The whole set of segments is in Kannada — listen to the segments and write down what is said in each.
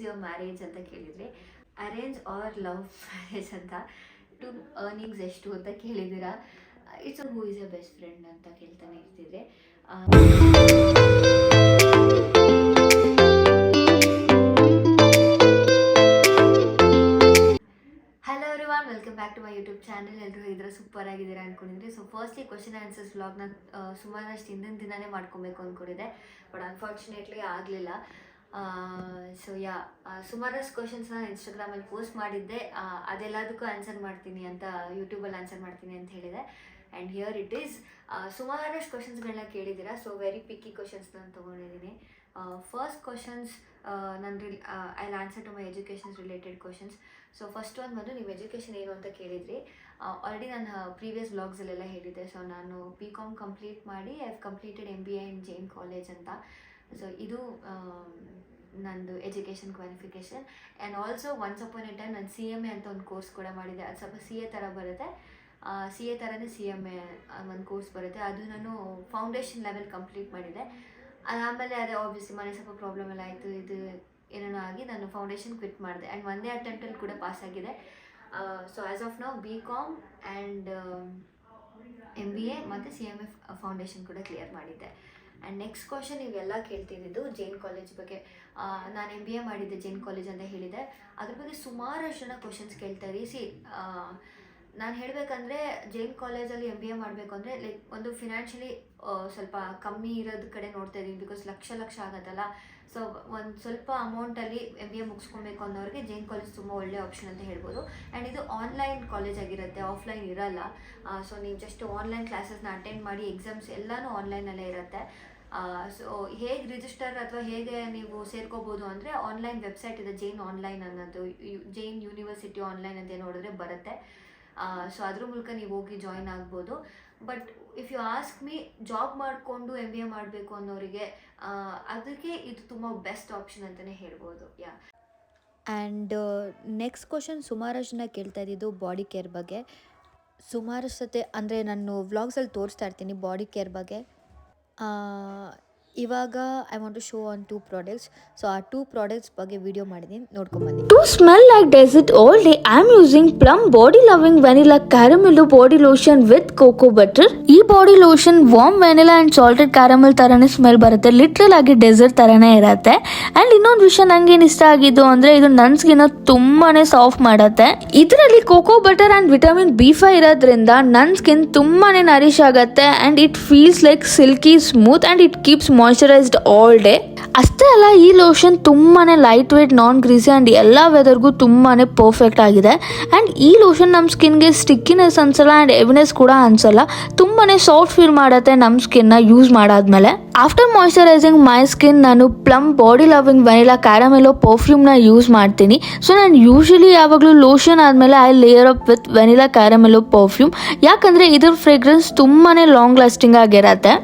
ಯುವರ್ ಮ್ಯಾರೇಜ್ ಅಂತ ಕೇಳಿದ್ರಿ. ಅರೇಂಜ್ ಆರ್ ಲವ್ ಮ್ಯಾರೇಜ್ ಅಂತ, ಟು ಅರ್ನಿಂಗ್ಸ್ ಎಷ್ಟು ಅಂತ ಕೇಳಿದ್ದೀರಾ. It's who is a best friend ಅಂತ ಕೇಳ್ತಾನೆ ಇರ್ತಿದ್ರೆ. Hello everyone, welcome back to my YouTube channel. ಎಲ್ಲರೂ ಇದ್ರೆ ಸೂಪರ್ ಆಗಿದ್ದೀರಾ ಅಂದ್ಕೊಂಡಿದ್ರಿ. ಸೊ ಫಸ್ಟ್ಲಿ ಕ್ವಶನ್ ಆನ್ಸರ್ಸ್ ವ್ಲಾಗ್ನ ಸುಮಾರಷ್ಟು ಹಿಂದಿನ ದಿನನೇ ಮಾಡ್ಕೊಬೇಕು ಅಂದ್ಕೊಂಡಿದ್ದೆ, ಬಟ್ ಅನ್ಫಾರ್ಚುನೇಟ್ಲಿ ಆಗಲಿಲ್ಲ. ಸೊ ಸುಮಾರಷ್ಟು ಕ್ವಶನ್ಸ್ನ ಇನ್ಸ್ಟಾಗ್ರಾಮಲ್ಲಿ ಪೋಸ್ಟ್ ಮಾಡಿದ್ದೆ. ಅದೆಲ್ಲದಕ್ಕೂ ಆನ್ಸರ್ ಮಾಡ್ತೀನಿ ಅಂತ, ಯೂಟ್ಯೂಬಲ್ಲಿ ಆನ್ಸರ್ ಮಾಡ್ತೀನಿ ಅಂತ ಹೇಳಿದೆ. And here it is. ಸುಮಾರಷ್ಟು ಕ್ವಶನ್ಸ್ಗಳನ್ನ ಕೇಳಿದ್ದೀರಾ. ಸೊ ವೆರಿ ಪಿಕ್ಕಿ ಕ್ವಶನ್ಸ್ ನಾನು ತೊಗೊಂಡಿದ್ದೀನಿ. First questions I answer to my educations related questions. So first ಒಂದು ಬಂದು, ನೀವು ಎಜುಕೇಷನ್ ಏನು ಅಂತ ಕೇಳಿದ್ರಿ. ಆಲ್ರೆಡಿ ನಾನು ಪ್ರೀವಿಯಸ್ ವ್ಲಾಗ್ಸಲ್ಲೆಲ್ಲ ಹೇಳಿದ್ದೆ. ಸೊ ನಾನು BCom ಕಂಪ್ಲೀಟ್ ಮಾಡಿ I have completed MBA in Jain college ಅಂತ. ಸೊ ಇದು ನಂದು education qualification. And also once upon A time ನಾನು CMA ಅಂತ ಒಂದು ಕೋರ್ಸ್ ಕೂಡ ಮಾಡಿದ್ದೆ. ಅದು ಸ್ವಲ್ಪ CA ಥರ ಬರುತ್ತೆ. CA ಥರನೇ CMA ಒಂದು ಕೋರ್ಸ್ ಬರುತ್ತೆ. ಅದು ನಾನು ಫೌಂಡೇಶನ್ ಲೆವೆಲ್ ಕಂಪ್ಲೀಟ್ ಮಾಡಿದೆ. ಆಮೇಲೆ ಅದೇ ಆಬ್ವಿಯಸ್ಲಿ ಮನೆ ಸ್ವಲ್ಪ ಪ್ರಾಬ್ಲಮ್ ಎಲ್ಲ ಆಯಿತು, ಇದು ಏನೇನೋ ಆಗಿ ನಾನು ಫೌಂಡೇಶನ್ ಕ್ವಿಟ್ ಮಾಡಿದೆ. ಆ್ಯಂಡ್ ಒಂದೇ ಅಟೆಂಪ್ಟಲ್ಲಿ ಕೂಡ ಪಾಸ್ ಆಗಿದೆ. So as of now BCom and MBA ಮತ್ತು CMA ಫೌಂಡೇಶನ್ ಕೂಡ ಕ್ಲಿಯರ್ ಮಾಡಿದ್ದೆ. ಆ್ಯಂಡ್ ನೆಕ್ಸ್ಟ್ ಕ್ವಶನ್ ನೀವೆಲ್ಲ ಕೇಳ್ತಿದ್ದು ಜೈನ್ ಕಾಲೇಜ್ ಬಗ್ಗೆ. ನಾನು MBA ಮಾಡಿದ್ದೆ ಜೈನ್ ಕಾಲೇಜ್ ಅಂತ ಹೇಳಿದೆ. ಅದ್ರ ಬಗ್ಗೆ ಸುಮಾರಷ್ಟು ಜನ ಕ್ವಶನ್ಸ್ ಕೇಳ್ತಾರೆ. ನಾನು ಹೇಳಬೇಕಂದ್ರೆ ಜೈನ್ ಕಾಲೇಜಲ್ಲಿ MBA ಮಾಡಬೇಕು ಅಂದರೆ ಲೈಕ್ ಒಂದು ಫಿನಾನ್ಷಿಯಲಿ ಸ್ವಲ್ಪ ಕಮ್ಮಿ ಇರೋದು ಕಡೆ ನೋಡ್ತಾ ಇದ್ದೀನಿ. ಬಿಕಾಸ್ ಲಕ್ಷ ಆಗುತ್ತಲ್ಲ. ಸೊ ಒಂದು ಸ್ವಲ್ಪ ಅಮೌಂಟಲ್ಲಿ MBA ಮುಗಿಸ್ಕೊಬೇಕು ಅನ್ನೋರಿಗೆ ಜೈನ್ ಕಾಲೇಜ್ ತುಂಬ ಒಳ್ಳೆ ಆಪ್ಷನ್ ಅಂತ ಹೇಳ್ಬೋದು. ಆ್ಯಂಡ್ ಇದು ಆನ್ಲೈನ್ ಕಾಲೇಜ್ ಆಗಿರುತ್ತೆ, ಆಫ್ಲೈನ್ ಇರಲ್ಲ. ಸೊ ನೀವು ಜಸ್ಟ್ ಆನ್ಲೈನ್ ಕ್ಲಾಸಸ್ನ ಅಟೆಂಡ್ ಮಾಡಿ, ಎಕ್ಸಾಮ್ಸ್ ಎಲ್ಲನೂ ಆನ್ಲೈನಲ್ಲೇ ಇರುತ್ತೆ. ಸೊ ಹೇಗೆ ರಿಜಿಸ್ಟರ್ ಅಥವಾ ಹೇಗೆ ನೀವು ಸೇರ್ಕೋಬೋದು ಅಂದರೆ, ಆನ್ಲೈನ್ ವೆಬ್ಸೈಟ್ ಇದೆ ಜೈನ್ ಆನ್ಲೈನ್ ಅನ್ನೋದು, ಜೈನ್ ಯೂನಿವರ್ಸಿಟಿ ಆನ್ಲೈನ್ ಅಂತ ನೋಡಿದ್ರೆ ಬರುತ್ತೆ. ಸೊ ಅದ್ರ ಮೂಲಕ ನೀವು ಹೋಗಿ ಜಾಯಿನ್ ಆಗ್ಬೋದು. But if you ask me, job ಮಾಡಿಕೊಂಡು MBA ಮಾಡಬೇಕು ಅನ್ನೋರಿಗೆ ಅದಕ್ಕೆ ಇದು ತುಂಬ ಬೆಸ್ಟ್ ಆಪ್ಷನ್ ಅಂತಲೇ ಹೇಳ್ಬೋದು. ಆ್ಯಂಡ್ ನೆಕ್ಸ್ಟ್ ಕ್ವಶನ್ ಸುಮಾರಷ್ಟು ಜನ ಕೇಳ್ತಾ ಇದ್ದಿದ್ದು ಬಾಡಿ ಕೇರ್ ಬಗ್ಗೆ. ಸುಮಾರಷ್ಟು ಸತೆ ಅಂದರೆ ನಾನು ವ್ಲಾಗ್ಸಲ್ಲಿ ತೋರಿಸ್ತಾ ಇರ್ತೀನಿ ಬಾಡಿ ಕೇರ್ ಬಗ್ಗೆ. ಇವಾಗ I want to show on 2 products. So ಆ 2 ಪ್ರಾಡಕ್ಟ್ಸ್ ಬಗ್ಗೆ ವಿಡಿಯೋ ಮಾಡಿದ್ದೀನಿ, ನೋಡ್ಕೊಂಬನ್ನಿ. To smell like desert all day, I'm using Plum Body Loving Vanilla Caramello Body Lotion with Cocoa Butter. ಈ body lotion warm vanilla and salted caramel ತರನೇ ಸ್ಮೆಲ್ ಬರುತ್ತೆ. ಲಿಟ್ರಲ್ ಆಗಿ ಡೆಸರ್ಟ್ ತರನೇ ಇರುತ್ತೆ. ಅಂಡ್ ಇನ್ನೊಂದು ವಿಷಯ ನಂಗೇನು ಇಷ್ಟ ಆಗಿದ್ದು ಅಂದ್ರೆ, ಇದು ನನ್ನ ಸ್ಕಿನ್ ತುಂಬಾನೇ ಸಾಫ್ಟ್ ಮಾಡುತ್ತೆ. ಇದರಲ್ಲಿ cocoa butter and vitamin B5 ಇರೋದ್ರಿಂದ ನನ್ನ ಸ್ಕಿನ್ ತುಂಬಾನೇ ನರಿಶ್ ಆಗುತ್ತೆ. And it feels like silky smooth and it keeps moisturised all day. ಅಷ್ಟೇ ಅಲ್ಲ, ಈ ಲೋಷನ್ ತುಂಬಾನೇ lightweight, non greasy and ಎಲ್ಲ ವೆದರ್ಗೂ ತುಂಬಾನೇ ಪರ್ಫೆಕ್ಟ್ ಆಗಿದೆ. ಅಂಡ್ ಈ ಲೋಷನ್ ನಮ್ಮ ಸ್ಕಿನ್ಗೆ ಸ್ಟಿಕ್ಕಿನೆಸ್ ಅನ್ಸಲ್ಲ ಅಂಡ್ ಹೆವಿನೆಸ್ ಕೂಡ ಅನ್ಸಲ್ಲ. ತುಂಬಾನೇ ಸಾಫ್ಟ್ ಫೀಲ್ ಮಾಡುತ್ತೆ ನಮ್ಮ ಸ್ಕಿನ್ ನ ಯೂಸ್ ಮಾಡಾದ್ಮೇಲೆ. ಆಫ್ಟರ್ ಮಾಯಿಶ್ಚರೈಸಿಂಗ್ ಮೈ ಸ್ಕಿನ್, ನಾನು Plum body loving vanilla caramelo perfume ನ ಯೂಸ್ ಮಾಡ್ತೀನಿ. ಸೊ ನಾನು ಯೂಶಲಿ ಯಾವಾಗಲೂ ಲೋಷನ್ ಆದ್ಮೇಲೆ I layer up with vanilla caramelo perfume. ಯಾಕಂದ್ರೆ ಇದ್ರ ಫ್ರೇಗ್ರೆನ್ಸ್ ತುಂಬಾನೇ ಲಾಂಗ್ ಲಾಸ್ಟಿಂಗ್ ಆಗಿರತ್ತೆ.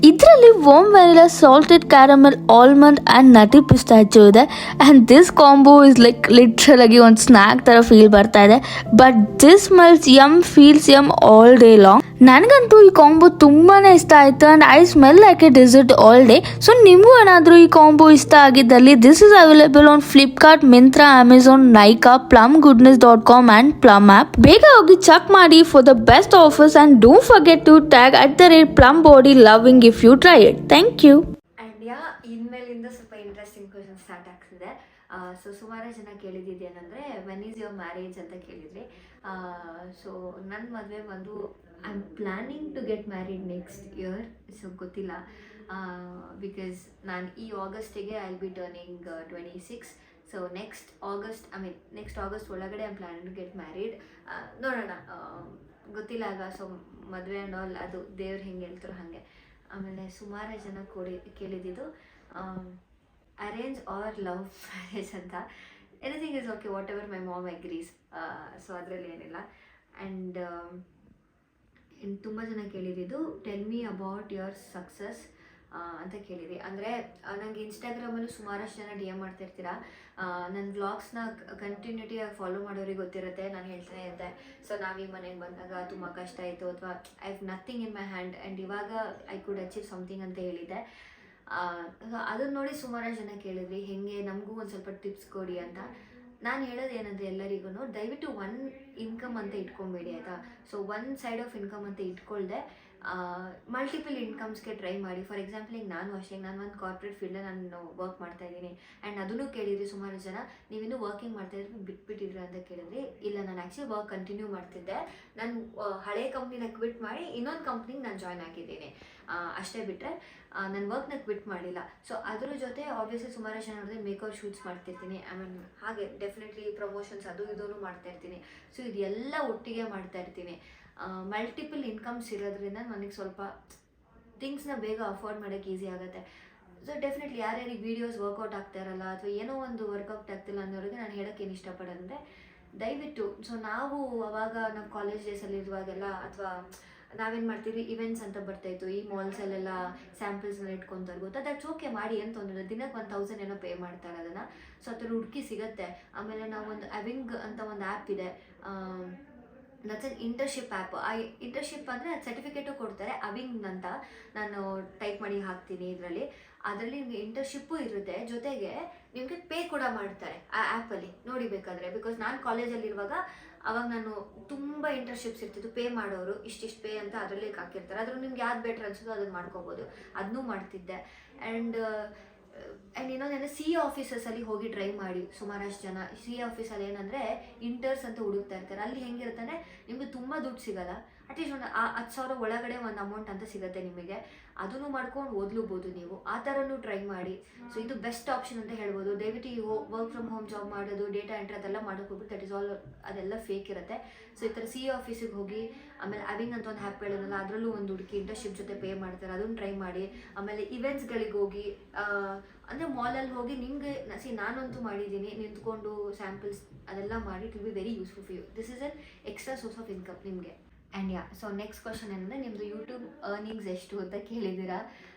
ಇದರಲ್ಲಿ warm vanilla, salted caramel, almond and nutty pistachio ಇದೆ. And this combo is like literal ಆಗಿ ಒಂದು ಸ್ನ್ಯಾಕ್ ತರ ಫೀಲ್ ಬರ್ತಾ ಇದೆ. But this smells yum, feels yum all day long. ನನಗಂತೂ ಈ ಕಾಂಬೋ ತುಂಬಾನೇ ಇಷ್ಟ ಆಯ್ತು. And I smell like a dessert all day. So ನಿಮಗೂ ಏನಾದರೂ ಈ ಕಾಂಬೋ ಇಷ್ಟ ಆಗಿದ್ದಲ್ಲಿ, this is available on Flipkart, Myntra, Amazon, Nykaa, plumgoodness.com and Plum app. ಬೇಗ ಹೋಗಿ ಚೆಕ್ ಮಾಡಿ for the best offers. And don't forget to tag @plumbodyloving if you try it. Thank you. And ಇನ್ಮೇಲಿಂದ ಸ್ವಲ್ಪ ಇಂಟ್ರೆಸ್ಟಿಂಗ್ ಕ್ವಶನ್ ಸ್ಟಾರ್ಟ್ ಆಗ್ತಿದೆ. ಸೊ ಸುಮಾರು ಜನ ಕೇಳಿದ್ದೇನೆಂದರೆ, ವೆನ್ ಈಸ್ ಯುವರ್ ಮ್ಯಾರೇಜ್ ಅಂತ ಕೇಳಿದ್ರಿ. ಸೊ ನನ್ನ ಮದುವೆ ಬಂದು I am planning to get married next year. So ಗೊತ್ತಿಲ್ಲ, ಬಿಕಾಸ್ ನಾನು ಈ ಆಗಸ್ಟಿಗೆ I will be turning 26. So next August ಒಳಗಡೆ I am planning to get married. ನೋಡೋಣ, ಗೊತ್ತಿಲ್ಲ ಆಗ. ಸೊ ಮದುವೆ ಆ್ಯಂಡ್ ಆಲ್ ಅದು ದೇವ್ರು ಹೆಂಗೆ ಹೇಳ್ತಾರೋ ಹಾಗೆ. ಆಮೇಲೆ ಸುಮಾರು ಜನ ಕೇಳಿದ್ದು ಅರೇಂಜ್ ಆರ್ ಲವ್ ಮ್ಯಾರೇಜ್ ಅಂತ. Anything is okay, what ever my mom agrees. So ಅದರಲ್ಲಿ ಏನಿಲ್ಲ. ಆ್ಯಂಡ್ ತುಂಬ ಜನ ಕೇಳಿದ್ದು tell me about your success ಅಂತ ಕೇಳಿದ್ರಿ. ಅಂದರೆ ನನಗೆ ಇನ್ಸ್ಟಾಗ್ರಾಮಲ್ಲೂ ಸುಮಾರಷ್ಟು ಜನ DM ಮಾಡ್ತಿರ್ತೀರ. ನನ್ನ ವ್ಲಾಗ್ಸ್ನ ಕಂಟಿನ್ಯೂಟಿಯಾಗಿ ಫಾಲೋ ಮಾಡೋರಿಗೆ ಗೊತ್ತಿರುತ್ತೆ. ನಾನು ಹೇಳ್ತಾನೆ ಇದ್ದೆ, ಸೊ ನಾವು ಈ ಮನೆಗೆ ಬಂದಾಗ ತುಂಬ ಕಷ್ಟ ಆಯಿತು, ಅಥವಾ I have nothing in my hand and ಇವಾಗ ಐ ಕುಡ್ ಅಚೀವ್ ಸಮಥಿಂಗ್ ಅಂತ ಹೇಳಿದ್ದೆ. ಅದನ್ನ ನೋಡಿ ಸುಮಾರು ಜನ ಕೇಳಿದ್ರಿ ಹೆಂಗೆ ನಮಗೂ ಒಂದು ಸ್ವಲ್ಪ ಟಿಪ್ಸ್ ಕೊಡಿ ಅಂತ. ನಾನು ಹೇಳೋದು ಏನಂದರೆ ಎಲ್ಲರಿಗೂ ದಯವಿಟ್ಟು ಒನ್ ಇನ್ಕಮ್ ಅಂತ ಇಟ್ಕೊಬೇಡಿ ಆಯಿತಾ. So one side of income ಅಂತ ಇಟ್ಕೊಳ್ದೆ ಮಲ್ಟಿಪಲ್ ಇನ್ಕಮ್ಸ್ಗೆ ಟ್ರೈ ಮಾಡಿ. ಫಾರ್ ಎಕ್ಸಾಂಪಲ್ ಈಗ ನಾನು ಅಷ್ಟೇ, ನಾನು ಒಂದು ಕಾರ್ಪೊರೇಟ್ ಫೀಲ್ಡಲ್ಲಿ ನಾನು ವರ್ಕ್ ಮಾಡ್ತಾ ಇದ್ದೀನಿ. ಆ್ಯಂಡ್ ಅದನ್ನು ಕೇಳಿದ್ರಿ ಸುಮಾರು ಜನ, ನೀವಿನ್ನೂ ವರ್ಕಿಂಗ್ ಮಾಡ್ತಾಯಿದ್ರೆ ಬಿಟ್ಬಿಟ್ಟಿದ್ರಿ ಅಂತ ಕೇಳಿದ್ರಿ. ಇಲ್ಲ, ನಾನು ಆ್ಯಕ್ಚುಲಿ ವರ್ಕ್ ಕಂಟಿನ್ಯೂ ಮಾಡ್ತಿದ್ದೆ. ನಾನು ಹಳೆ ಕಂಪ್ನಿನ ಕ್ವಿಟ್ ಮಾಡಿ ಇನ್ನೊಂದು ಕಂಪ್ನಿಗೆ ನಾನು ಜಾಯ್ನ್ ಆಗಿದ್ದೀನಿ ಅಷ್ಟೇ ಬಿಟ್ಟರೆ ನನ್ನ ವರ್ಕ್ನ ಕ್ವಿಟ್ ಮಾಡಿಲ್ಲ. ಸೊ ಅದ್ರ ಜೊತೆ ಆಬ್ವಿಯಸ್ಲಿ ಸುಮಾರು ಜನ ನೋಡಿದ್ರೆ ಮೇಕಪ್ ಶೂಟ್ಸ್ ಮಾಡ್ತಿರ್ತೀನಿ. ಹಾಗೆ ಡೆಫಿನೆಟ್ಲಿ ಪ್ರಮೋಷನ್ಸ್ ಅದು ಇದೂ ಮಾಡ್ತಾಯಿರ್ತೀನಿ. ಸೊ ಇದೆಲ್ಲ ಒಟ್ಟಿಗೆ ಮಾಡ್ತಾಯಿರ್ತೀನಿ. ಮಲ್ಟಿಪಲ್ ಇನ್ಕಮ್ಸ್ ಇರೋದ್ರಿಂದ ನನಗೆ ಸ್ವಲ್ಪ ಥಿಂಗ್ಸ್ನ ಬೇಗ ಅಫೋರ್ಡ್ ಮಾಡೋಕ್ಕೆ ಈಸಿ ಆಗುತ್ತೆ. ಸೊ ಡೆಫಿನೆಟ್ಲಿ ಯಾರ್ಯಾರಿಗೆ ವೀಡಿಯೋಸ್ ವರ್ಕೌಟ್ ಆಗ್ತಾ ಇರಲ್ಲ ಅಥವಾ ಏನೋ ಒಂದು ವರ್ಕೌಟ್ ಆಗ್ತಿಲ್ಲ ಅನ್ನೋರಿಗೆ ನಾನು ಹೇಳೋಕ್ಕೆ ಏನು ಇಷ್ಟಪಡೋದಂದರೆ, ದಯವಿಟ್ಟು ಸೊ ನಾವು ಅವಾಗ ನಮ್ಮ ಕಾಲೇಜ್ ಡೇಸಲ್ಲಿ ಇರುವಾಗೆಲ್ಲ ಅಥವಾ ನಾವೇನು ಮಾಡ್ತೀವಿ, ಇವೆಂಟ್ಸ್ ಅಂತ ಬರ್ತಾಯಿತ್ತು, ಈ ಮಾಲ್ಸಲ್ಲೆಲ್ಲ ಸ್ಯಾಂಪಲ್ಸ್ನ ಇಟ್ಕೊತಾರೆ ಗೊತ್ತಾ, ದಟ್ಸ್ ಓಕೆ, ಮಾಡಿ ಏನು ತೊಂದರೆ ಇಲ್ಲ. ದಿನಕ್ಕೆ 1000 ಏನೋ ಪೇ ಮಾಡ್ತಾರೆ ಅದನ್ನು. ಸೊ ಆ ಥರ ಹುಡುಕಿ ಸಿಗುತ್ತೆ. ಆಮೇಲೆ ನಾವು ಒಂದು ಅವಿಂಗ್ ಅಂತ ಒಂದು ಆ್ಯಪ್ ಇದೆ, ದಟ್ಸ್ ಅನ್ ಇಂಟರ್ನ್ಶಿಪ್ ಆ್ಯಪ್. ಆ ಇಂಟರ್ನ್ಶಿಪ್ ಅಂದರೆ ಅದು ಸರ್ಟಿಫಿಕೇಟು ಕೊಡ್ತಾರೆ, ಅವಿಂಗ್ ಅಂತ. ನಾನು ಟೈಪ್ ಮಾಡಿ ಹಾಕ್ತೀನಿ ಅದರಲ್ಲಿ ನಿಮಗೆ ಇಂಟರ್ನ್ಶಿಪ್ಪು ಇರುತ್ತೆ, ಜೊತೆಗೆ ನಿಮಗೆ ಪೇ ಕೂಡ ಮಾಡ್ತಾರೆ ಆ ಆ್ಯಪಲ್ಲಿ ನೋಡಿ ಬೇಕಾದರೆ. ಬಿಕಾಸ್ ನಾನು ಕಾಲೇಜಲ್ಲಿರುವಾಗ ಅವಾಗ ನಾನು ತುಂಬ ಇಂಟರ್ನ್ಶಿಪ್ಸ್ ಇರ್ತಿತ್ತು, ಪೇ ಮಾಡೋರು ಇಷ್ಟಿಷ್ಟು ಪೇ ಅಂತ ಅದರಲ್ಲಿ ಹಾಕಿರ್ತಾರೆ. ಅದ್ರಲ್ಲಿ ನಿಮ್ಗೆ ಯಾವ್ದು ಬೆಟ್ರ್ ಅನ್ಸೋದು ಅದನ್ನು ಮಾಡ್ಕೋಬೋದು. ಅದನ್ನೂ ಮಾಡ್ತಿದ್ದೆ. ಆ್ಯಂಡ್ ಇನ್ನೊಂದೇನೆ ಸಿ ಆಫೀಸಸಲ್ಲಿ ಹೋಗಿ ಟ್ರೈ ಮಾಡಿ. ಸುಮಾರಷ್ಟು ಜನ ಸಿ ಆಫೀಸಲ್ಲಿ ಏನಂದರೆ ಇಂಟರ್ಸ್ ಅಂತ ಹುಡುಕ್ತಾ ಇರ್ತಾರೆ. ಅಲ್ಲಿ ಹೆಂಗಿರುತ್ತೆ ಅಂದರೆ ನಿಮಗೆ ತುಂಬ ದುಡ್ಡು ಸಿಗೋಲ್ಲ, ಅಟ್ಲೀಸ್ಟ್ ಒಂದು 10,000 ಒಳಗಡೆ ಒಂದು ಅಮೌಂಟ್ ಅಂತ ಸಿಗುತ್ತೆ ನಿಮಗೆ. ಅದನ್ನು ಮಾಡ್ಕೊಂಡು ಓದ್ಲೂಬೋದು ನೀವು. ಆ ಥರನೂ ಟ್ರೈ ಮಾಡಿ. ಸೊ ಇದು ಬೆಸ್ಟ್ ಆಪ್ಷನ್ ಅಂತ ಹೇಳ್ಬೋದು. ದಯವಿಟ್ಟು ಈ ವರ್ಕ್ ಫ್ರಮ್ ಹೋಮ್ ಜಾಬ್ ಮಾಡೋದು, ಡೇಟಾ ಎಂಟ್ರಿ ಅದೆಲ್ಲ ಮಾಡೋಕ್ಕೆ ಹೋಗ್ಬಿಟ್ಟು ದಟ್ ಇಸ್ ಆಲ್ ಅದೆಲ್ಲ ಫೇಕ್ ಇರುತ್ತೆ. ಸೊ ಈ ಥರ ಸಿ ಆಫೀಸಿಗೆ ಹೋಗಿ, ಆಮೇಲೆ ಅವಿಂಗ್ ಅಂತ ಒಂದು ಆ್ಯಪ್ ಹೇಳೋದಲ್ಲ, ಅದರಲ್ಲೂ ಒಂದು ಹುಡುಕಿ ಇಂಟರ್ನ್ಶಿಪ್ ಜೊತೆ ಪೇ ಮಾಡ್ತಾರೆ, ಅದನ್ನು ಟ್ರೈ ಮಾಡಿ. ಆಮೇಲೆ ಇವೆಂಟ್ಸ್ಗಳಿಗೆ ಹೋಗಿ, ಅಂದರೆ ಮಾಲಲ್ಲಿ ಹೋಗಿ ನಿಮಗೆ ನಾನಂತೂ ಮಾಡಿದ್ದೀನಿ, ನಿಂತ್ಕೊಂಡು ಸ್ಯಾಂಪಲ್ಸ್ ಅದೆಲ್ಲ ಮಾಡಿ. It will be very useful for you. This is an extra source of income ನಿಮಗೆ. ಆ್ಯಂಡ್ ಸೊ ನೆಕ್ಸ್ಟ್ ಕ್ವಶನ್ ಏನಂದರೆ, ನಿಮ್ಮದು ಯೂಟ್ಯೂಬ್ ಅರ್ನಿಂಗ್ಸ್ ಎಷ್ಟು ಅಂತ ಕೇಳಿದ್ದೀರಾ.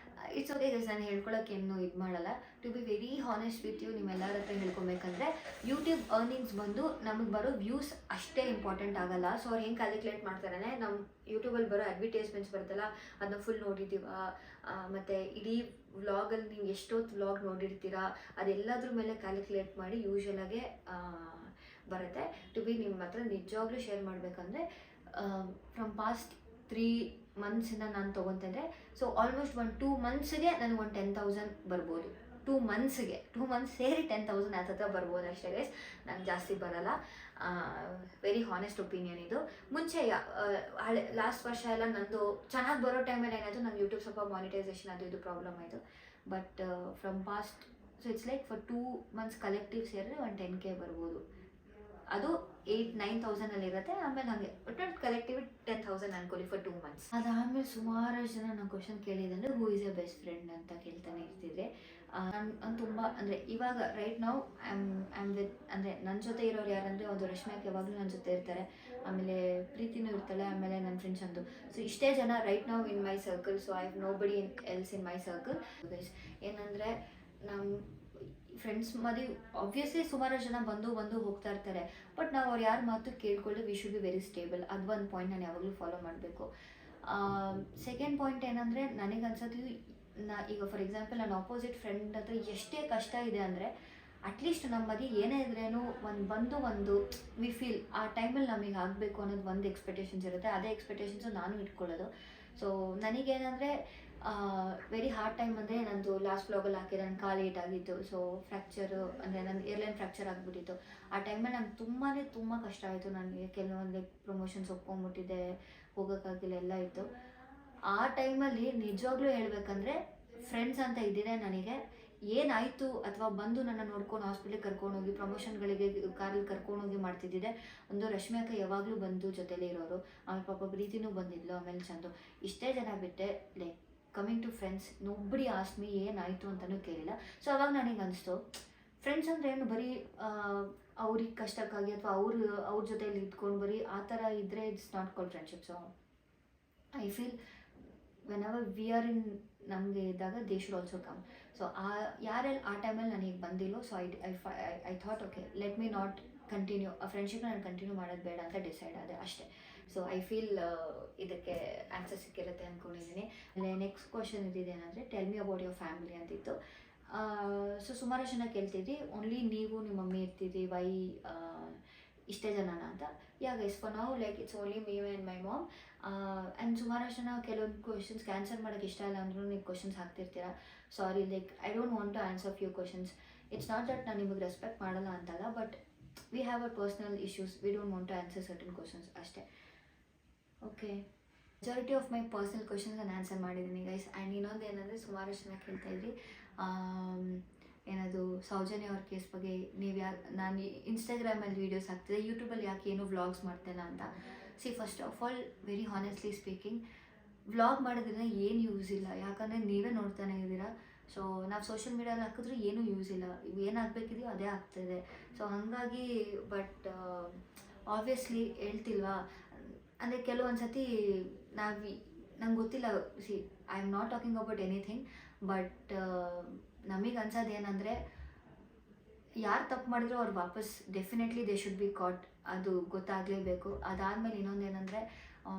ಇಟ್ಸ್ ಓಕೆ ಗೈಸ್, ನಾನು ಹೇಳ್ಕೊಳಕ್ಕೆ ಏನು ಇದು ಮಾಡಲ್ಲ. To be very honest with you, ನಿಮ್ಮೆಲ್ಲರ ಹತ್ರ ಹೇಳ್ಕೊಬೇಕಂದ್ರೆ ಯೂಟ್ಯೂಬ್ ಅರ್ನಿಂಗ್ಸ್ ಬಂದು ನಮಗೆ ಬರೋ ವ್ಯೂಸ್ ಅಷ್ಟೇ ಇಂಪಾರ್ಟೆಂಟ್ ಆಗಲ್ಲ. ಸೊ ಅವ್ರು ಹೆಂಗೆ ಕ್ಯಾಲ್ಕುಲೇಟ್ ಮಾಡ್ತಾರೆ, ನಮ್ಮ ಯೂಟ್ಯೂಬಲ್ಲಿ ಬರೋ ಅಡ್ವರ್ಟೈಸ್ಮೆಂಟ್ಸ್ ಬರುತ್ತಲ್ಲ ಅದನ್ನ ಫುಲ್ ನೋಡಿದ್ದೀವ, ಮತ್ತು ಇಡೀ ವ್ಲಾಗಲ್ಲಿ ನೀವು ಎಷ್ಟೊತ್ತು ವ್ಲಾಗ್ ನೋಡಿರ್ತೀರಾ ಅದೆಲ್ಲದ್ರ ಮೇಲೆ ಕ್ಯಾಲ್ಕುಲೇಟ್ ಮಾಡಿ ಯೂಶ್ವಲಾಗೆ ಬರುತ್ತೆ. ಟು ಬಿ ನಿಮ್ಮ ಹತ್ರ ನಿಜವಾಗ್ಲೂ ಶೇರ್ ಮಾಡಬೇಕಂದ್ರೆ, ಫ್ರಮ್ ಪಾಸ್ಟ್ 3 ಮಂತ್ಸಿಂದ ನಾನು ತೊಗೊತಿದ್ದೆ. ಸೊ ಆಲ್ಮೋಸ್ಟ್ 2 ಮಂತ್ಸ್ಗೆ ನನಗೆ ಒಂದು 10,000 ಬರ್ಬೋದು. 2 ಮಂತ್ಸ್ಗೆ 2 ಮಂತ್ಸ್ ಸೇರಿ 10,000 ಆ ಥರ ಬರ್ಬೋದು ಅಷ್ಟೇ ಗೈಸ್. ನಂಗೆ ಜಾಸ್ತಿ ಬರೋಲ್ಲ. ವೆರಿ ಹಾನೆಸ್ಟ್ ಒಪಿನಿಯನ್ ಇದು. ಮುಂಚೆ ಲಾಸ್ಟ್ ವರ್ಷ ಎಲ್ಲ ನಂದು ಚೆನ್ನಾಗಿ ಬರೋ ಟೈಮಲ್ಲಿ ಏನಾಯಿತು, ನಂಗೆ ಯೂಟ್ಯೂಬ್ ಸ್ವಲ್ಪ ಮಾನಿಟೈಸೇಷನ್ ಅದು ಇದು ಪ್ರಾಬ್ಲಮ್ ಆಯಿತು. But from past, so it's like for 2 months collective ಸೇರಿದ್ರೆ ಒಂದು 10K ಬರ್ಬೋದು. ಅದು 8,000-9,000 ಇರುತ್ತೆ. ಆಮೇಲೆ ಹಾಗೆ ಒಟ್ಟು ಕಲೆಕ್ಟಿವ್ 10,000 ಅನ್ಕೊಳ್ಳಿ ಫಾರ್ 2 ಮಂತ್ಸ್. ಅದಾದಮೇಲೆ ಸುಮಾರು ಜನ ನಾನು ಕ್ವಶನ್ ಕೇಳಿದಂದರೆ, who is a best friend ಅಂತ ಕೇಳ್ತಾನೆ ಇರ್ತಿದ್ರೆ. ನಾನು ತುಂಬ ಅಂದರೆ ಇವಾಗ ರೈಟ್ ನಾವು ಆ್ಯಮ್ ವಿತ್, ಅಂದರೆ ನನ್ನ ಜೊತೆ ಇರೋರು ಯಾರಂದರೆ ಒಂದು ರಶ್ಮಿಯಾಕ್ ಯಾವಾಗಲೂ ನನ್ನ ಜೊತೆ ಇರ್ತಾರೆ, ಆಮೇಲೆ ಪ್ರೀತಿನೂ ಇರ್ತಾಳೆ, ಆಮೇಲೆ ನನ್ನ ಫ್ರೆಂಡ್ಸ್ ಅಂತು. ಸೊ ಇಷ್ಟೇ ಜನ ರೈಟ್ ನಾವು in my circle. So I have nobody else in my circle. ಏನಂದರೆ ನಮ್ಮ ಫ್ರೆಂಡ್ಸ್ ಮದುವೆ ಆಬ್ವಿಯಸ್ಲಿ ಸುಮಾರು ಜನ ಬಂದು ಹೋಗ್ತಾ ಇರ್ತಾರೆ. ಬಟ್ ನಾವು ಅವ್ರು ಯಾರ ಮಾತು ಕೇಳ್ಕೊಳ್ಳಿ, we should be very stable. ಅದು ಒಂದು ಪಾಯಿಂಟ್ ನಾನು ಯಾವಾಗಲೂ ಫಾಲೋ ಮಾಡಬೇಕು. ಸೆಕೆಂಡ್ ಪಾಯಿಂಟ್ ಏನಂದರೆ, ನನಗೆ ಅನ್ಸೋದು ಈಗ ಫಾರ್ ಎಕ್ಸಾಂಪಲ್ ನನ್ನ ಆಪೋಸಿಟ್ ಫ್ರೆಂಡ್ ಹತ್ರ ಎಷ್ಟೇ ಕಷ್ಟ ಇದೆ ಅಂದರೆ, ಅಟ್ಲೀಸ್ಟ್ ನಮ್ಮ ಮದುವೆ ಏನೇ ಇದ್ರೇನು ಒಂದು ವಿ ಫೀಲ್ ಆ ಟೈಮಲ್ಲಿ ನಮಗೆ ಆಗಬೇಕು ಅನ್ನೋದು ಒಂದು ಎಕ್ಸ್ಪೆಕ್ಟೇಷನ್ಸ್ ಇರುತ್ತೆ. ಅದೇ ಎಕ್ಸ್ಪೆಕ್ಟೇಷನ್ಸು ನಾನು ಇಟ್ಕೊಳ್ಳೋದು. ಸೊ ನನಗೇನಂದರೆ ವೆರಿ ಹಾರ್ಡ್ ಟೈಮ್ ಅಂದರೆ, ನಂದು ಲಾಸ್ಟ್ ವ್ಲಾಗಲ್ಲಿ ಹಾಕಿದೆ, ನನ್ನ ಕಾಲು ಏಟಾಗಿತ್ತು. ಸೊ ಫ್ರ್ಯಾಕ್ಚರು ಅಂದರೆ ನನ್ನ ಏರ್ಲೈನ್ ಫ್ರ್ಯಾಕ್ಚರ್ ಆಗಿಬಿಟ್ಟಿತ್ತು. ಆ ಟೈಮಲ್ಲಿ ನಂಗೆ ತುಂಬ ಕಷ್ಟ ಆಯಿತು. ನನಗೆ ಕೆಲವೊಂದು ಪ್ರಮೋಷನ್ಸ್ ಒಪ್ಕೊಂಡ್ಬಿಟ್ಟಿದ್ದೆ, ಹೋಗೋಕ್ಕಾಗಿಲ್ಲ, ಎಲ್ಲ ಇತ್ತು. ಆ ಟೈಮಲ್ಲಿ ನಿಜವಾಗ್ಲೂ ಹೇಳ್ಬೇಕಂದ್ರೆ ಫ್ರೆಂಡ್ಸ್ ಅಂತ ಇದ್ದಿದೆ ನನಗೆ. ಏನಾಯಿತು ಅಥವಾ ಬಂದು ನನ್ನ ನೋಡ್ಕೊಂಡು ಹಾಸ್ಪಿಟ್ಲಿಗೆ ಕರ್ಕೊಂಡೋಗಿ, ಪ್ರಮೋಷನ್ಗಳಿಗೆ ಕಾರಲ್ಲಿ ಕರ್ಕೊಂಡೋಗಿ ಮಾಡ್ತಿದ್ದಿದೆ. ಒಂದು ರಶ್ಮಿಯಾಕ ಯಾವಾಗಲೂ ಬಂದು ಜೊತೆಲೇ ಇರೋರು, ಆಮೇಲೆ ಪಾಪ ಪ್ರೀತಿನೂ ಬಂದಿದ್ಲು, ಆಮೇಲೆ ಚಂದು. ಇಷ್ಟೇ ಜನ ಬಿಟ್ಟೆ ಲೈಕ್ ಕಮಿಂಗ್ ಟು ಫ್ರೆಂಡ್ಸ್, ನೊಬ್ಬಡಿ ಆಸ್ಮಿ ಏನಾಯಿತು ಅಂತಲೂ ಕೇಳಿಲ್ಲ. ಸೊ ಅವಾಗ ನನಗೆ ಅನಿಸ್ತು, ಫ್ರೆಂಡ್ಸ್ ಅಂದರೆ ಏನು ಬರೀ ಅವ್ರಿಗೆ ಕಷ್ಟಕ್ಕಾಗಿ ಅಥವಾ ಅವ್ರ ಜೊತೆಯಲ್ಲಿ ಇದ್ಕೊಂಡು ಬರೀ ಆ ಥರ ಇದ್ದರೆ it's not called friendship. So I feel whenever we are in ನಮಗೆ ಇದ್ದಾಗ they should also come. So ಯಾರೆಲ್ಲ ಆ ಟೈಮಲ್ಲಿ ನನಗೆ ಬಂದಿಲ್ಲೋ, so I thought okay let me not ಫ್ರೆಂಡ್ಶಿಪ್ನ ನಾನು ಕಂಟಿನ್ಯೂ ಮಾಡೋದು ಬೇಡ ಅಂತ ಡಿಸೈಡ್ ಆದೆ ಅಷ್ಟೇ. ಸೊ ಐ ಫೀಲ್ ಇದಕ್ಕೆ ಆನ್ಸರ್ ಸಿಕ್ಕಿರುತ್ತೆ ಅಂದ್ಕೊಂಡಿದ್ದೀನಿ. ನೆಕ್ಸ್ಟ್ ಕ್ವಶನ್ ಇದೇನೆಂದರೆ tell me about your family ಅಂತಿತ್ತು. ಸೊ ಸುಮಾರು ಜನ ಕೇಳ್ತಿದ್ರಿ ಓನ್ಲಿ ನೀವು ನಿಮ್ಮ ಮಮ್ಮಿ ಇರ್ತಿದ್ರಿ ವೈ ಇಷ್ಟೇ ಜನನ ಅಂತ. Guys for now like it's only me and my mom. And ಸುಮಾರು ಜನ ಕೆಲವೊಂದು ಕ್ವಶನ್ಸ್ಗೆ ಆನ್ಸರ್ ಮಾಡೋಕ್ಕೆ ಇಷ್ಟ ಇಲ್ಲ ಅಂದ್ರೂ ನೀವು ಕ್ವಶನ್ಸ್ ಹಾಕ್ತಿರ್ತೀರಾ. Sorry, like I don't want to answer few questions. It's not that ನಾನು ನಿಮಗೆ ರೆಸ್ಪೆಕ್ಟ್ ಮಾಡಲ್ಲ ಅಂತಲ್ಲ, but we have a personal issues, we don't want to answer certain questions ಅಷ್ಟೇ. Okay, majority of my personal questions ನಾನು ಆನ್ಸರ್ ಮಾಡಿದ್ದೀನಿ ಗೈಸ್. ಆ್ಯಂಡ್ ಇನ್ನೊಂದು ಏನಂದರೆ ಸುಮಾರು ಜನ ಕೇಳ್ತಾಯಿದ್ರಿ ಏನದು ಸೌಜನ್ಯ ಅವ್ರ ಕೇಸ್ ಬಗ್ಗೆ ನೀವು ನಾನು ಇನ್ಸ್ಟಾಗ್ರಾಮಲ್ಲಿ ವೀಡಿಯೋಸ್ ಹಾಕ್ತಿದ್ದೆ, ಯೂಟ್ಯೂಬಲ್ಲಿ ಯಾಕೆ ಏನೂ ವ್ಲಾಗ್ಸ್ ಮಾಡ್ತಾಯಿಲ್ಲ ಅಂತ. First of all very honestly speaking, vlog ಮಾಡೋದ್ರಿಂದ ಏನು ಯೂಸ್ ಇಲ್ಲ, ಯಾಕಂದರೆ ನೀವೇ ನೋಡ್ತಾನೆ ಇದ್ದೀರಾ. ಸೊ ನಾವು ಸೋಷಿಯಲ್ ಮೀಡಿಯಲ್ಲಿ ಹಾಕಿದ್ರೂ ಏನೂ ಯೂಸ್ ಇಲ್ಲ, ಏನಾಗಬೇಕಿದೆಯೋ ಅದೇ ಆಗ್ತಾಯಿದೆ. ಸೊ ಹಾಗಾಗಿ ಬಟ್ ಆಬ್ವಿಯಸ್ಲಿ ಹೇಳ್ತಿಲ್ವಾ, ಅಂದರೆ ಕೆಲವೊಂದು ಸತಿ ನಂಗೆ ಗೊತ್ತಿಲ್ಲ, I am not talking about anything, but ನಮಗೆ ಅನ್ಸೋದು ಏನಂದರೆ ಯಾರು ತಪ್ಪು ಮಾಡಿದ್ರು ಅವ್ರು ವಾಪಸ್ ಡೆಫಿನೆಟ್ಲಿ ದೇ ಶುಡ್ ಬಿ ಕಾಟ್, ಅದು ಗೊತ್ತಾಗಲೇಬೇಕು. ಅದಾದಮೇಲೆ ಇನ್ನೊಂದೇನೆಂದರೆ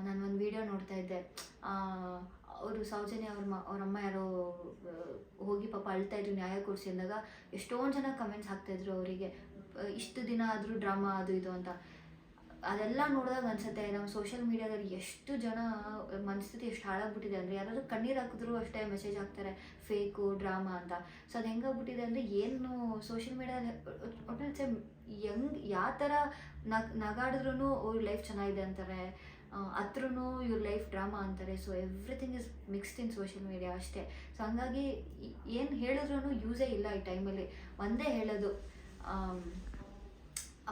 ನಾನು ಒಂದು ವೀಡಿಯೋ ನೋಡ್ತಾ ಇದ್ದೆ, ಅವರು ಸೌಜನ್ಯ ಅವ್ರ ಅಮ್ಮ ಯಾರೋ ಹೋಗಿ ಪಾಪ ಅಳ್ತಾಯಿದ್ರು ನ್ಯಾಯ ಕೊಡಿಸಿ ಅಂದಾಗ ಎಷ್ಟೊಂದು ಜನ ಕಮೆಂಟ್ಸ್ ಹಾಕ್ತಾಯಿದ್ರು ಅವರಿಗೆ, ಇಷ್ಟು ದಿನ ಆದರೂ ಡ್ರಾಮಾ ಅದು ಇದು ಅಂತ. ಅದೆಲ್ಲ ನೋಡಿದಾಗ ಅನಿಸುತ್ತೆ ನಮ್ಮ ಸೋಷಿಯಲ್ ಮೀಡಿಯಾದಲ್ಲಿ ಎಷ್ಟು ಜನ ಮನಸ್ಥಿತಿ ಎಷ್ಟು ಹಾಳಾಗ್ಬಿಟ್ಟಿದೆ ಅಂದರೆ, ಯಾರಾದರೂ ಕಣ್ಣೀರು ಹಾಕಿದ್ರು ಅಷ್ಟೇ ಮೆಸೇಜ್ ಹಾಕ್ತಾರೆ ಫೇಕು ಡ್ರಾಮಾ ಅಂತ. ಸೊ ಅದು ಹೆಂಗಾಗ್ಬಿಟ್ಟಿದೆ ಅಂದರೆ, ಏನು ಸೋಷಿಯಲ್ ಮೀಡಿಯಾದಲ್ಲಿ ಒಟ್ಟು ಯಾವ ಥರ ನಗಾಡಿದ್ರೂ ಅವ್ರ ಲೈಫ್ ಚೆನ್ನಾಗಿದೆ ಅಂತಾರೆ, ಹತ್ರೂ ಇವ್ರ ಲೈಫ್ ಡ್ರಾಮಾ ಅಂತಾರೆ. So everything is mixed in social media ಅಷ್ಟೇ. ಸೊ ಹಂಗಾಗಿ ಏನು ಹೇಳಿದ್ರೂ ಯೂಸೇ ಇಲ್ಲ ಈ ಟೈಮಲ್ಲಿ. ಒಂದೇ ಹೇಳೋದು,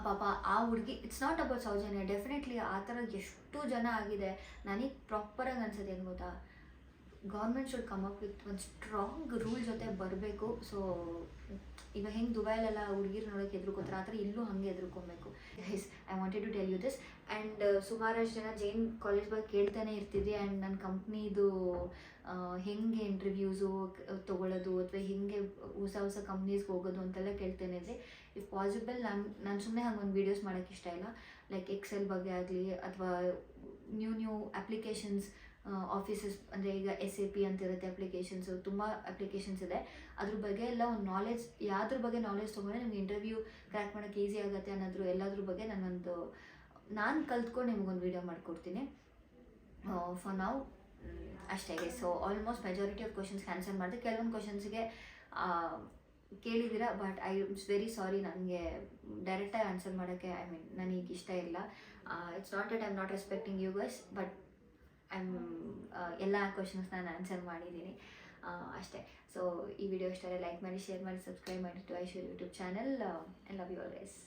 ಪಾಪ ಆ ಹುಡುಗಿ, it's not about Soujanya, definitely ಆ ಥರ ಎಷ್ಟು ಜನ ಆಗಿದೆ. ನನಗೆ ಪ್ರಾಪರಾಗಿ ಅನ್ಸೋದು ಏನು ಗೊತ್ತಾ, government should come up with ಒಂದು ಸ್ಟ್ರಾಂಗ್ ರೂಲ್ ಜೊತೆ ಬರಬೇಕು. ಸೊ ಇವಾಗ ಹೆಂಗೆ ದುಬೈಲೆಲ್ಲ ಹುಡುಗಿರು ನೋಡೋಕ್ಕೆ ಎದುರ್ಕೋತಾರೆ, ಆ ಥರ ಇಲ್ಲೂ ಹಾಗೆ ಎದುರ್ಕೊಬೇಕು. I wanted to tell you this. And ಸುಮಾರಷ್ಟು ಜನ ಜೈನ್ ಕಾಲೇಜ್ ಬಗ್ಗೆ ಕೇಳ್ತಾನೆ ಇರ್ತಿದ್ದೆ. ಆ್ಯಂಡ್ ನನ್ನ ಕಂಪ್ನಿದು ಹೆಂಗೆ ಇಂಟರ್ವ್ಯೂಸು ತೊಗೊಳ್ಳೋದು ಅಥವಾ ಹೆಂಗೆ ಹೊಸ ಕಂಪ್ನೀಸ್ಗೆ ಹೋಗೋದು ಅಂತೆಲ್ಲ ಕೇಳ್ತಾನೆ ಇದ್ದೆ. ಇಫ್ ಪಾಸಿಬಲ್ ನಾನು ಸುಮ್ಮನೆ ಹಂಗೆ ಒಂದು ವೀಡಿಯೋಸ್ ಮಾಡೋಕ್ಕೆ ಇಷ್ಟ ಇಲ್ಲ. ಲೈಕ್ ಎಕ್ಸೆಲ್ ಬಗ್ಗೆ ಆಗಲಿ ಅಥವಾ ನ್ಯೂ ಅಪ್ಲಿಕೇಶನ್ಸ್, ಆಫೀಸಸ್ ಅಂದರೆ ಈಗ SAP ಅಂತ ಇರುತ್ತೆ ಅಪ್ಲಿಕೇಶನ್ಸು, ತುಂಬ ಅಪ್ಲಿಕೇಶನ್ಸ್ ಇದೆ. ಅದ್ರ ಬಗ್ಗೆ ಎಲ್ಲ ಒಂದು ನಾಲೆಜ್, ಯಾವ್ದ್ರ ಬಗ್ಗೆ ನಾಲೆಜ್ ತೊಗೊಂಡ್ರೆ ನಿಮ್ಗೆ ಇಂಟರ್ವ್ಯೂ ಕ್ರ್ಯಾಕ್ ಮಾಡೋಕ್ಕೆ ಈಸಿ ಆಗುತ್ತೆ ಅನ್ನೋದ್ರ ಎಲ್ಲದ್ರ ಬಗ್ಗೆ ನಾನು ಕಲ್ತ್ಕೊಂಡು ನಿಮ್ಗೊಂದು ವೀಡಿಯೋ ಮಾಡಿಕೊಡ್ತೀನಿ. ಫಾರ್ ನಾವು ಅಷ್ಟೇ. ಸೊ ಆಲ್ಮೋಸ್ಟ್ ಮೆಜಾರಿಟಿ ಆಫ್ ಕ್ವಶನ್ಸ್ಗೆ ಆನ್ಸರ್ ಮಾಡಿದೆ. ಕೆಲವೊಂದು ಕ್ವಶನ್ಸ್ಗೆ ಕೇಳಿದ್ದೀರಾ, but I am very sorry, ನನಗೆ ಡೈರೆಕ್ಟಾಗಿ ಆನ್ಸರ್ ಮಾಡೋಕ್ಕೆ ನನಗೆ ಇಷ್ಟ ಇಲ್ಲ. It's not that I am not respecting you guys, but ಎಲ್ಲ ಕ್ವಶನ್ಸ್ ನಾನು ಆನ್ಸರ್ ಮಾಡಿದ್ದೀನಿ ಅಷ್ಟೇ. ಸೊ ಈ ವಿಡಿಯೋ ಇಷ್ಟ ಲೈಕ್ ಮಾಡಿ, ಶೇರ್ ಮಾಡಿ, ಸಬ್ಸ್ಕ್ರೈಬ್ ಮಾಡಿ to Aishwarya YouTube channel. I love you all guys.